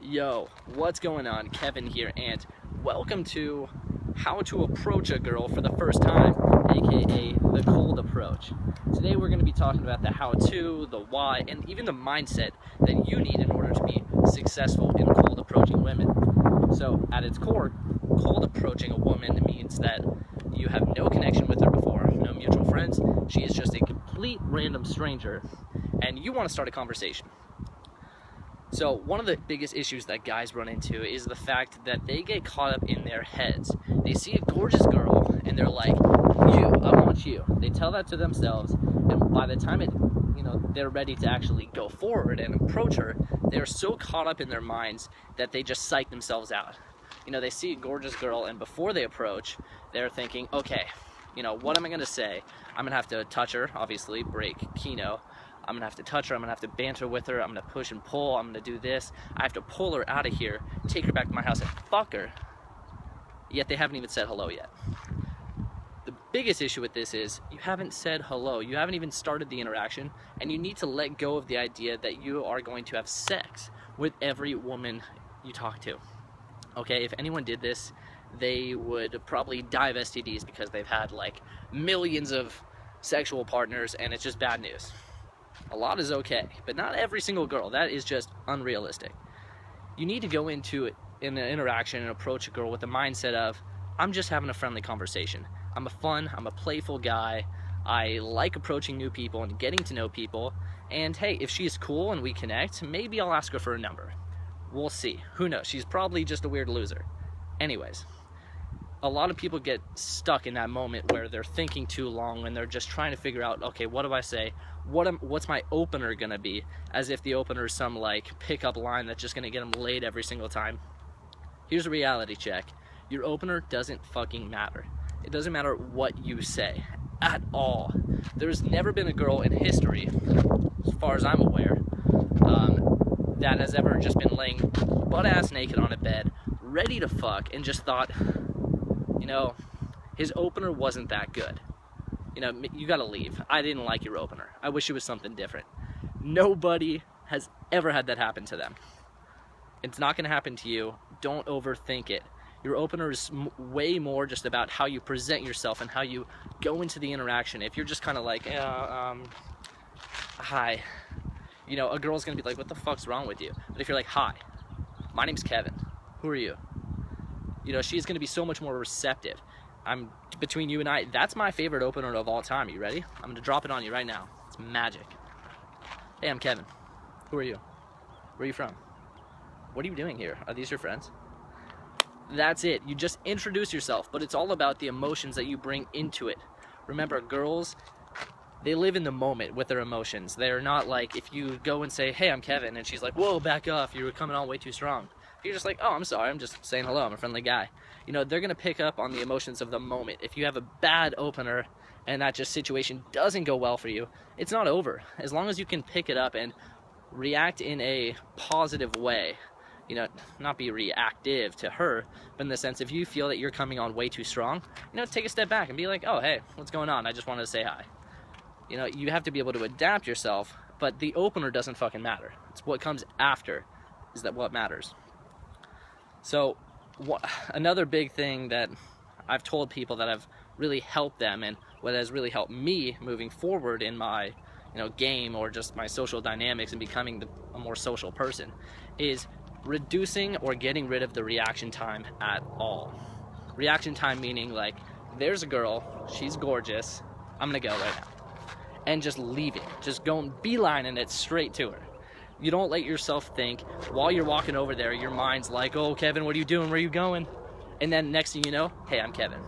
Yo, what's going on? Kevin here, and welcome to How to Approach a Girl for the First Time, aka the cold approach. Today we're going to be talking about the how-to, the why, and even the mindset that you need in order to be successful in cold approaching women. So, at its core, cold approaching a woman means that you have no connection with her before, no mutual friends. She is just a complete random stranger, and you want to start a conversation. So one of the biggest issues that guys run into is the fact that they get caught up in their heads. They see a gorgeous girl and they're like, I want you. They tell that to themselves, and by the time they're ready to actually go forward and approach her, they're so caught up in their minds that they just psych themselves out. They see a gorgeous girl, and before they approach, they're thinking, okay, what am I gonna say? I'm gonna have to touch her, obviously, break Kino. I'm gonna have to touch her, I'm gonna have to banter with her, I'm gonna push and pull, I'm gonna do this. I have to pull her out of here, take her back to my house and fuck her. Yet they haven't even said hello yet. The biggest issue with this is you haven't said hello, you haven't even started the interaction, and you need to let go of the idea that you are going to have sex with every woman you talk to. Okay, if anyone did this, they would probably die of STDs because they've had like millions of sexual partners and it's just bad news. A lot is okay, but not every single girl. That is just unrealistic. You need to go into an interaction and approach a girl with the mindset of, I'm just having a friendly conversation. I'm a playful guy. I like approaching new people and getting to know people. And hey, if she's cool and we connect, maybe I'll ask her for a number. We'll see. Who knows? She's probably just a weird loser. Anyways, a lot of people get stuck in that moment where they're thinking too long and they're just trying to figure out, okay, what do I say? What's my opener gonna be? As if the opener is some like pickup line that's just gonna get them laid every single time. Here's a reality check. Your opener doesn't fucking matter. It doesn't matter what you say at all. There's never been a girl in history, as far as I'm aware, that has ever just been laying butt-ass naked on a bed, ready to fuck, and just thought, his opener wasn't that good. You gotta leave. I didn't like your opener. I wish it was something different. Nobody has ever had that happen to them. It's not gonna happen to you. Don't overthink it. Your opener is way more just about how you present yourself and how you go into the interaction. If you're just kind of like, hi, a girl's gonna be like, what the fuck's wrong with you? But if you're like, hi, my name's Kevin. Who are you? She's gonna be so much more receptive. Between you and I, that's my favorite opener of all time. You ready? I'm gonna drop it on you right now. It's magic. Hey, I'm Kevin. Who are you? Where are you from? What are you doing here? Are these your friends? That's it. You just introduce yourself, but it's all about the emotions that you bring into it. Remember, girls, they live in the moment with their emotions. They're not like, if you go and say, hey, I'm Kevin, and she's like, whoa, back off, you were coming on way too strong. If you're just like, oh, I'm sorry, I'm just saying hello, I'm a friendly guy. They're gonna pick up on the emotions of the moment. If you have a bad opener and that just situation doesn't go well for you, it's not over. As long as you can pick it up and react in a positive way, not be reactive to her, but in the sense, if you feel that you're coming on way too strong, take a step back and be like, oh, hey, what's going on? I just wanted to say hi. You have to be able to adapt yourself, but the opener doesn't fucking matter. It's what comes after is that what matters. So another big thing that I've told people that have really helped them, and what has really helped me moving forward in my game or just my social dynamics and becoming a more social person, is reducing or getting rid of the reaction time at all. Reaction time meaning like, there's a girl, she's gorgeous, I'm gonna go right now. And just leaving, just going beelining it straight to her. You don't let yourself think, while you're walking over there, your mind's like, oh, Kevin, what are you doing? Where are you going? And then next thing you know, hey, I'm Kevin.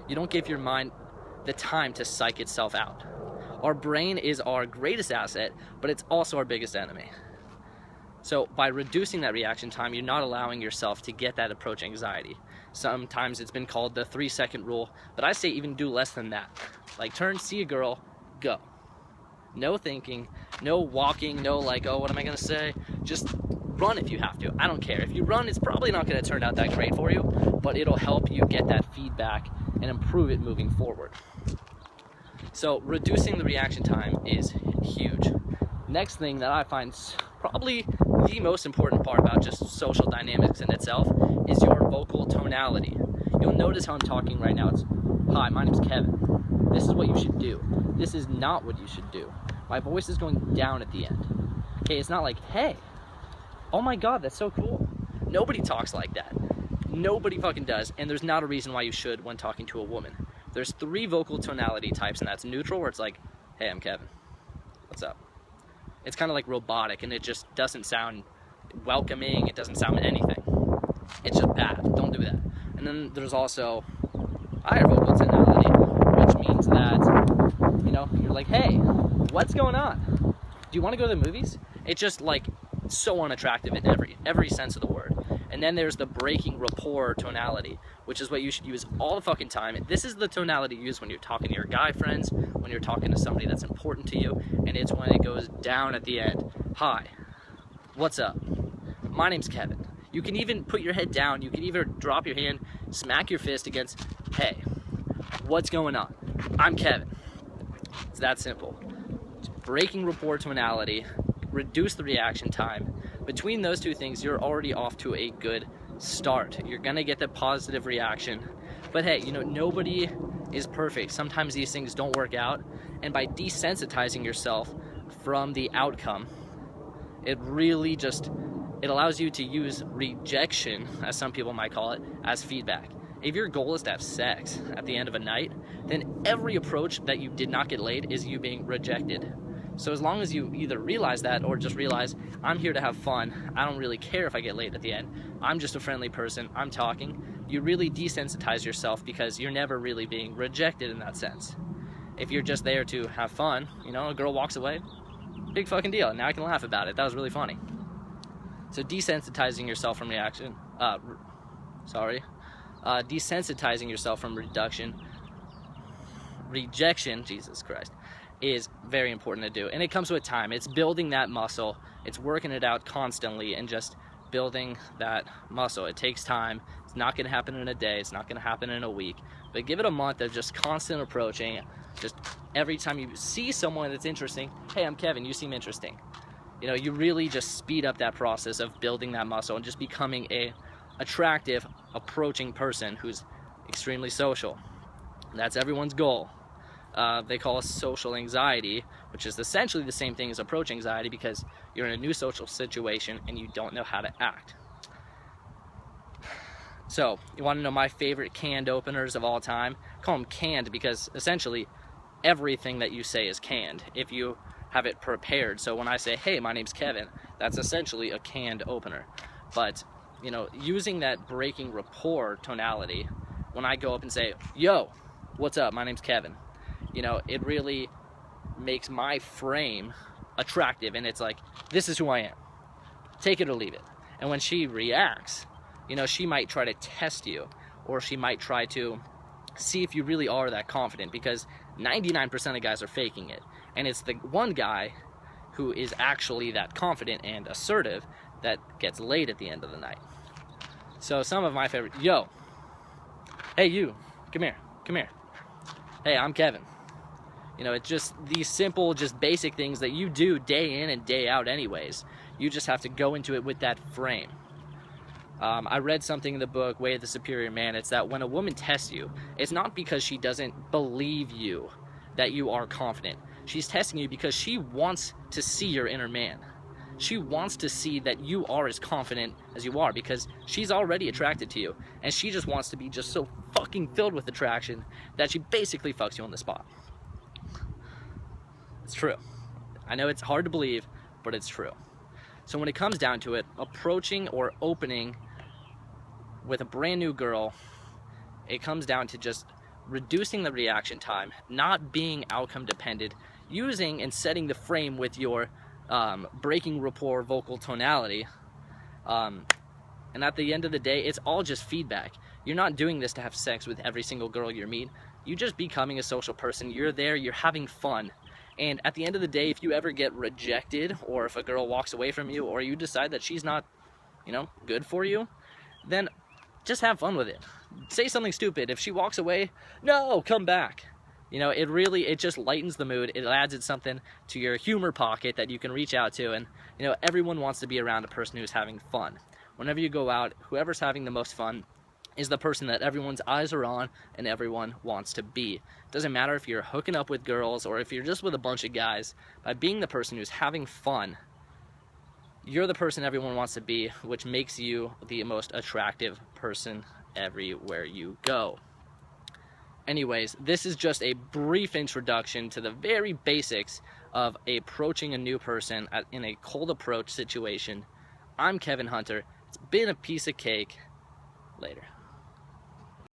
You don't give your mind the time to psych itself out. Our brain is our greatest asset, but it's also our biggest enemy. So by reducing that reaction time, you're not allowing yourself to get that approach anxiety. Sometimes it's been called the 3-second rule, but I say even do less than that. Like turn, see a girl, go. No thinking, no walking, no like, oh, what am I gonna say? Just run if you have to. I don't care. If you run, it's probably not gonna turn out that great for you, but it'll help you get that feedback and improve it moving forward. So reducing the reaction time is huge. Next thing that I find probably the most important part about just social dynamics in itself is your vocal tonality. You'll notice how I'm talking right now. It's, hi, my name's Kevin. This is what you should do. This is not what you should do. My voice is going down at the end. Okay, it's not like, hey, oh my God, that's so cool. Nobody talks like that. Nobody fucking does, and there's not a reason why you should when talking to a woman. There's 3 vocal tonality types, and that's neutral, where it's like, hey, I'm Kevin. What's up? It's kind of like robotic, and it just doesn't sound welcoming. It doesn't sound anything. It's just bad. Don't do that. And then there's also higher vocal tonality, which means that, you know, you're like, hey, what's going on? Do you want to go to the movies? It's just like so unattractive in every sense of the word. And then there's the breaking rapport tonality, which is what you should use all the fucking time. This is the tonality you use when you're talking to your guy friends, when you're talking to somebody that's important to you, and it's when it goes down at the end. Hi, what's up? My name's Kevin. You can even put your head down. You can either drop your hand, smack your fist against, hey, what's going on? I'm Kevin. It's that simple. Breaking rapport tonality, reduce the reaction time. Between those 2 things, you're already off to a good start. You're gonna get the positive reaction. But hey, you know, nobody is perfect. Sometimes these things don't work out. And by desensitizing yourself from the outcome, it really just, it allows you to use rejection, as some people might call it, as feedback. If your goal is to have sex at the end of a night, then every approach that you did not get laid is you being rejected. So as long as you either realize that or just realize, I'm here to have fun, I don't really care if I get laid at the end, I'm just a friendly person, I'm talking, you really desensitize yourself because you're never really being rejected in that sense. If you're just there to have fun, you know, a girl walks away, big fucking deal, now I can laugh about it, that was really funny. So desensitizing yourself from desensitizing yourself from rejection, Jesus Christ, is very important to do. And it comes with time. It's building that muscle. It's working it out constantly and just building that muscle. It takes time. It's not going to happen in a day. It's not going to happen in a week. But give it a month of just constant approaching. Just every time you see someone that's interesting, hey, I'm Kevin, you seem interesting. You know, you really just speed up that process of building that muscle and just becoming a attractive, approaching person who's extremely social. That's everyone's goal. They call it social anxiety, which is essentially the same thing as approach anxiety because you're in a new social situation and you don't know how to act. So, you want to know my favorite canned openers of all time? I call them canned because essentially everything that you say is canned if you have it prepared. So when I say, hey, my name's Kevin, that's essentially a canned opener. But, you know, using that breaking rapport tonality, when I go up and say, yo, what's up, my name's Kevin, you know, it really makes my frame attractive, and it's like, this is who I am. Take it or leave it. And when she reacts, you know, she might try to test you, or she might try to see if you really are that confident, because 99% of guys are faking it. And it's the one guy who is actually that confident and assertive that gets laid at the end of the night. So some of my favorite, yo, hey you, come here, hey, I'm Kevin. You know, it's just these simple, just basic things that you do day in and day out anyways. You just have to go into it with that frame. I read something in the book, Way of the Superior Man. It's that when a woman tests you, it's not because she doesn't believe you that you are confident. She's testing you because she wants to see your inner man. She wants to see that you are as confident as you are because she's already attracted to you. And she just wants to be just so fucking filled with attraction that she basically fucks you on the spot. It's true. I know it's hard to believe, but it's true. So when it comes down to it, approaching or opening with a brand new girl, it comes down to just reducing the reaction time, not being outcome dependent, using and setting the frame with your breaking rapport vocal tonality. And at the end of the day, it's all just feedback. You're not doing this to have sex with every single girl you meet. You're just becoming a social person. You're there, you're having fun. And at the end of the day, if you ever get rejected, or if a girl walks away from you, or you decide that she's not, you know, good for you, then just have fun with it. Say something stupid. If she walks away, no, come back. You know, it just lightens the mood. It adds something to your humor pocket that you can reach out to, and you know, everyone wants to be around a person who's having fun. Whenever you go out, whoever's having the most fun is the person that everyone's eyes are on and everyone wants to be. It doesn't matter if you're hooking up with girls or if you're just with a bunch of guys. By being the person who's having fun, you're the person everyone wants to be, which makes you the most attractive person everywhere you go. Anyways, this is just a brief introduction to the very basics of approaching a new person in a cold approach situation. I'm Kevin Hunter. It's been a piece of cake. Later.